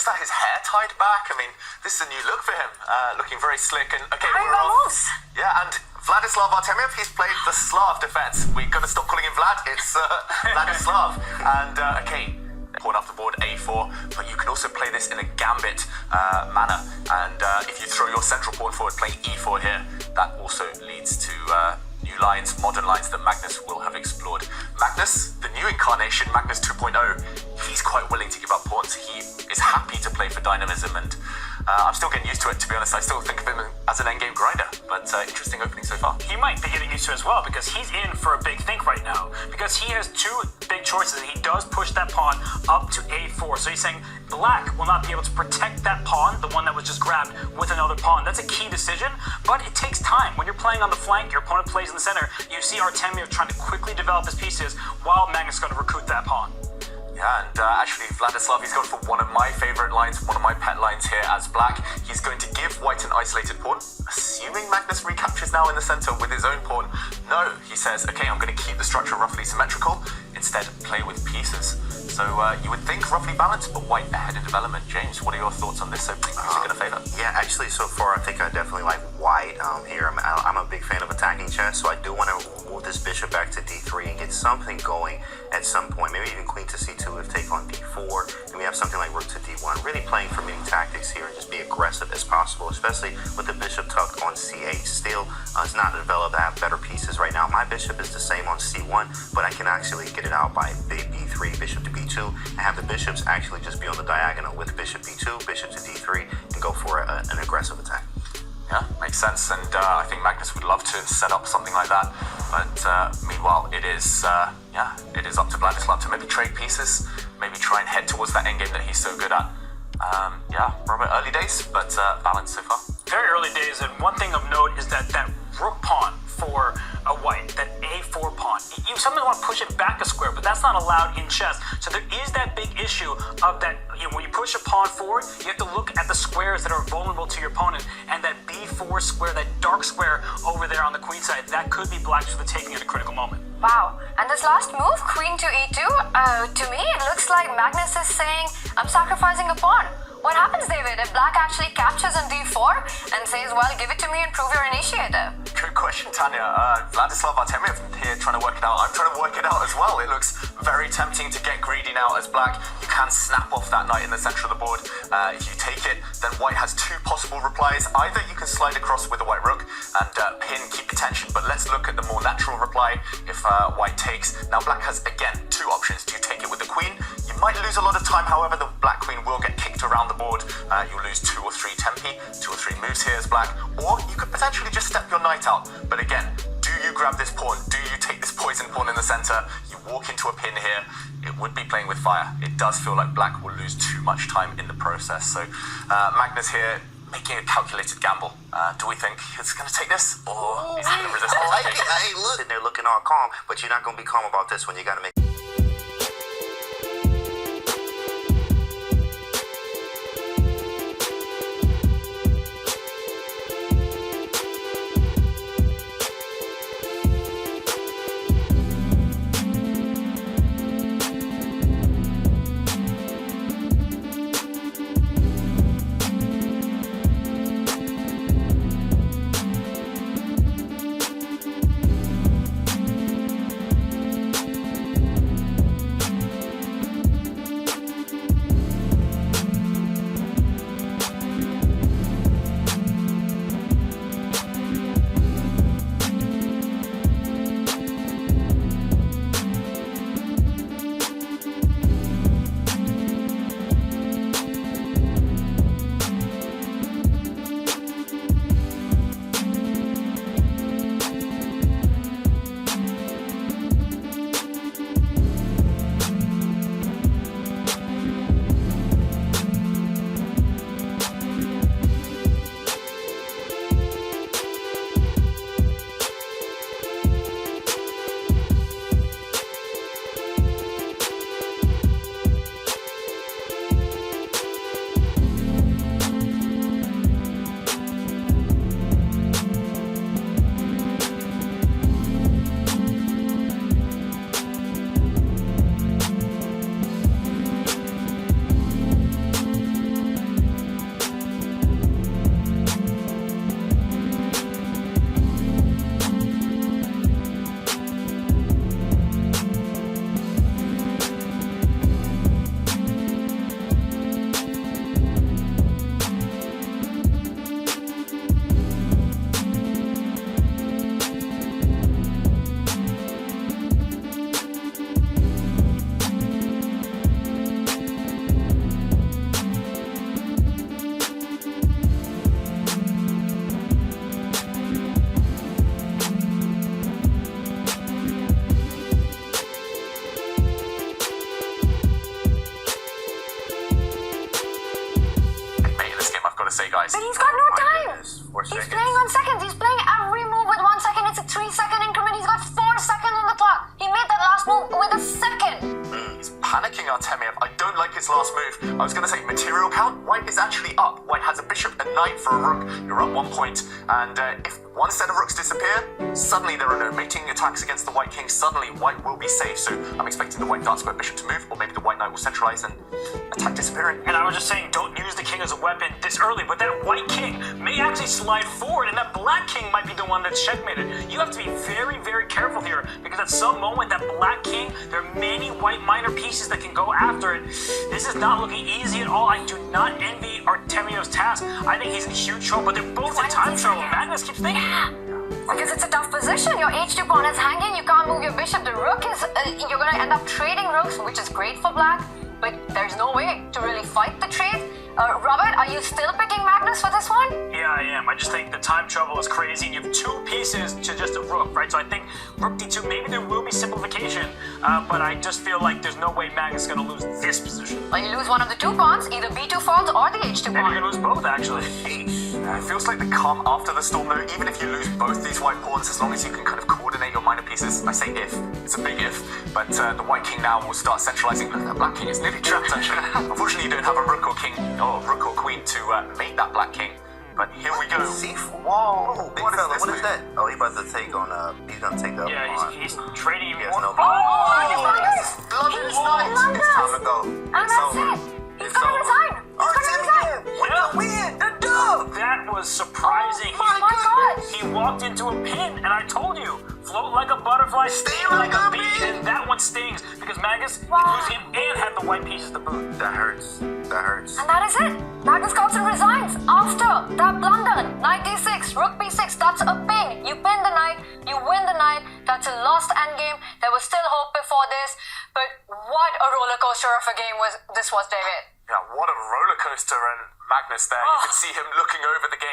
Is that his hair tied back? I mean, this is a new look for him. Looking very slick. And okay, moves. Yeah, and Vladislav Artemiev, he's played the Slav defense. We're going to stop calling him Vlad. It's Vladislav. And okay, pawn off the board A4, but you can also play this in a gambit manner. And if you throw your central pawn forward, playing E4 here, that also leads to new lines, modern lines that Magnus will have explored. Magnus, the new incarnation, Magnus 2.0, he's quite willing to give up pawns. He is happy to play for dynamism, and I'm still getting used to it, to be honest. I still think of him as an endgame grinder, but interesting opening so far. He might be getting used to it as well, because he's in for a big think right now, because he has two big choices. He does push that pawn up to A4, so he's saying black will not be able to protect that pawn, the one that was just grabbed, with another pawn. That's a key decision, but it takes time. When you're playing on the flank, your opponent plays in the center, you see Artemiev trying to quickly develop his pieces while Magnus is going to recruit that pawn. Yeah, and actually Vladislav, he's gone for one of my favorite lines, one of my pet lines here as black. He's going to give white an isolated pawn, assuming Magnus recaptures now in the center with his own pawn. No, he says, okay, I'm going to keep the structure roughly symmetrical, instead play with pieces. So you would think roughly balanced, but white ahead in development. James, what are your thoughts on this opening? Who's it going to favor? Yeah, actually, so far I think I definitely like white here. I'm a big fan of attacking chess, so I do want to move this bishop back to D3 and get something going at some point. Maybe even queen to C2 if take on D4, and we have something like rook to D1. Really playing for many tactics here and just be aggressive as possible, especially with the bishop tucked on C8. Still, it's not developed. I have better pieces right now. My bishop is the same on C1, but I can actually get it out by B3, bishop to B2, and have the bishops actually just be on the diagonal with bishop B2, bishop to D3, and go for an aggressive attack. Yeah, makes sense, and I think Magnus would love to set up something like that, but meanwhile it is up to Vladislav to maybe trade pieces, maybe try and head towards that endgame that he's so good at. Yeah, Robert, early days, but balanced so far. Very early days, and one thing of note is that rook pawn for a white, that A4 pawn, you sometimes want to push it back a square, but that's not allowed in chess. So there is that big issue of that, when you push a pawn forward, you have to look at the squares that are vulnerable to your opponent, and that B4 square, that dark square over there on the queen side, that could be black for the taking at a critical moment. Wow, and this last move, queen to E2, to me it looks like Magnus is saying, I'm sacrificing a pawn. What happens, David, if black actually captures on D4 and says, well, give it to me and prove your initiative? Good question, Tanya. Vladislav Artemiev here trying to work it out. I'm trying to work it out as well. It looks very tempting to get greedy now as black. You can snap off that knight in the center of the board. If you take it, then white has two possible replies. Either you can slide across with a white rook and pin, keep your tension, but let's look at the more natural reply if white takes. Now black has, again, two options. Do you take it with the queen? You might lose a lot of time, however, the black queen will get kicked around the board. You'll lose 2 or 3 tempi, 2 or 3 moves here as black, or you could potentially just step your knight out. But again, do you grab this pawn? Do you take this poison pawn in the center? You walk into a pin here, it would be playing with fire. It does feel like black will lose too much time in the process. So Magnus here making a calculated gamble. Do we think he's going to take this, or is he going to resist? I like it. Hey, look, and they're looking all calm, but you're not going to be calm about this one. You got to make to say, guys. But he's got no time. Goodness, 4 He's seconds. playing on seconds. He's playing every move with 1 second. It's a 3-second increment. He's got 4 seconds on the clock. He made that last move with a second. He's panicking Artemiev. I don't like his last move. I was going to say, material count, white is actually up. White has a bishop and knight for a rook. You're up 1 point. And if one set of rooks disappear, suddenly there are no mating attacks against the white king. Suddenly white will be safe. So I'm expecting the white dark square bishop to move, or maybe the white knight will centralize and attack disappearing. And I was just saying, don't use the king as a weapon this early, but that white king may actually slide forward, and that black king might be the one that's checkmated. You have to be very, very careful here, because at some moment, that black king, there are many white minor pieces that can go after it. This is not looking easy at all. I do not envy Artemiev's task. I think he's in huge trouble, but they're both in time trouble. Magnus keeps thinking. Because it's a tough position. Your h2 pawn is hanging. You can't move your bishop. The rook is... you're going to end up trading rooks, which is great for black. But there's no way to really fight the trade. Robert, are you still picking Magnus for this one? Yeah, I am. I just think the time trouble is crazy, and you have 2 pieces to just a rook, right? So I think rook d2, maybe there will be simplification, but I just feel like there's no way Magnus is going to lose this position. Or you lose one of the 2 pawns, either b2 falls or the h2 Maybe pawn. you're going to lose both, actually. It feels like the calm after the storm, though. Even if you lose both these white pawns, as long as you can kind of coordinate your minor pieces. I say if. It's a big if. But the white king now will start centralizing. Look, that black king is nearly trapped, actually. Unfortunately, you don't have a rook or king, or rook or queen to mate that black king. But here we go. C4. Whoa! Big What fella, is move. that? Oh, he's about to take on. He's gonna take up. Yeah, he's trading He even has more. no. Magnus! Blunders He knight. blunders. It's time to go. And It's that's over. it. He's It's gonna over. resign. He's gonna resign. Yeah. Win! The dub! That was surprising. Oh my God. He walked into a pin, and I told you, float like a butterfly, sting like a bee, and that one stings because Magnus Wow. losing him and had the white pieces to boot. That hurts. That hurts. And that is it. Magnus Carlsen resigns after that blunder. Knight d6, rook b6. That's a pin. You pin the knight, you win the knight. That's a lost endgame. There was still hope before this, but what a roller coaster of a game this was, David. Yeah, what a roller coaster, and Magnus there. You can see him looking over the game.